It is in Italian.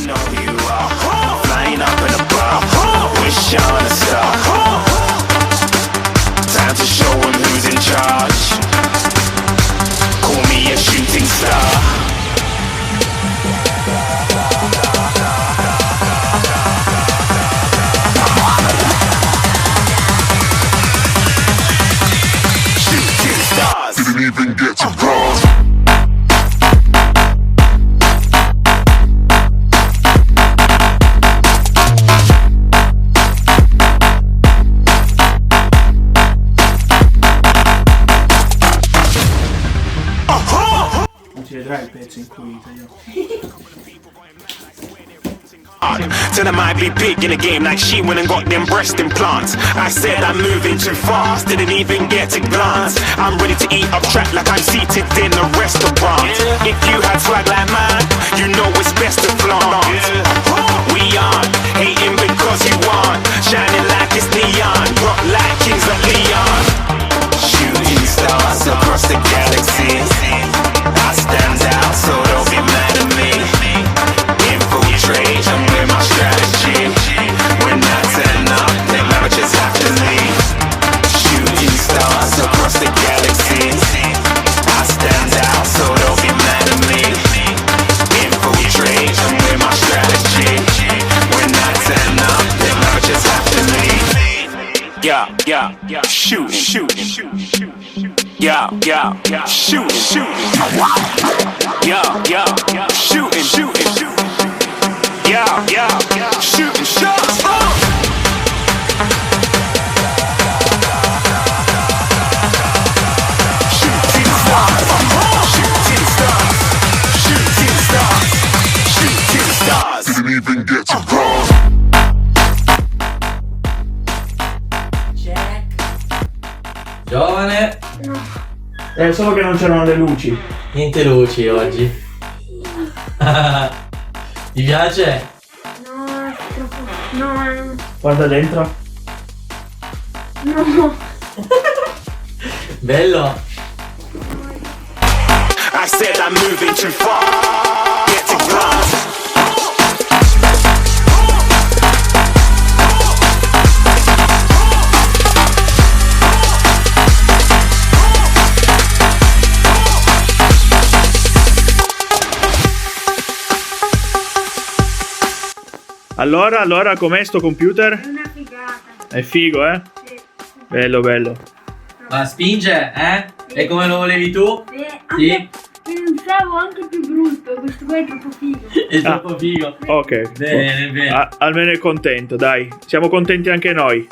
know who you are. Flying up in a bar, wish on a star. Time to show him who's in charge. Call me a shooting star. Shooting stars. Didn't even get to cross. Si vedrà il pezzo in cui tagliamo. Till I might be big in the game like she went and got them breast implants. I said I'm moving too fast, didn't even get a glance. I'm ready to eat up track like I'm seated in a restaurant. If you had swag like mine, you know it's best to flaunt. We aren't hating because you aren't shining like it's neon, rock like kings of Leon. Shooting stars across the galaxy. I stand out, so don't be mad at me. Infiltrate, I'm with my strategy. When I turn up, then I just have to leave. Shooting stars across the galaxy. I stand out, so don't be mad at me. Infiltrate, I'm with my strategy. When I turn up, then I just have to leave. Yeah, shooting. Yeah, shooting. Yeah, shooting. Yeah, shooting shots. Shooting stars. Didn't even get to cross. Jack. Giovane. Solo che non c'erano le luci. Niente luci oggi. Ti piace? No, è troppo. No. Guarda dentro. No. Bello. I said I'm moving too far. Get to glance. Allora, com'è sto computer? È una figata. È figo, eh? Sì. Bello. Ma spinge, eh? E come lo volevi tu? Sì. Pensavo anche più brutto, questo qua è troppo figo. È troppo figo. Ok. Bene. Almeno è contento, dai. Siamo contenti anche noi.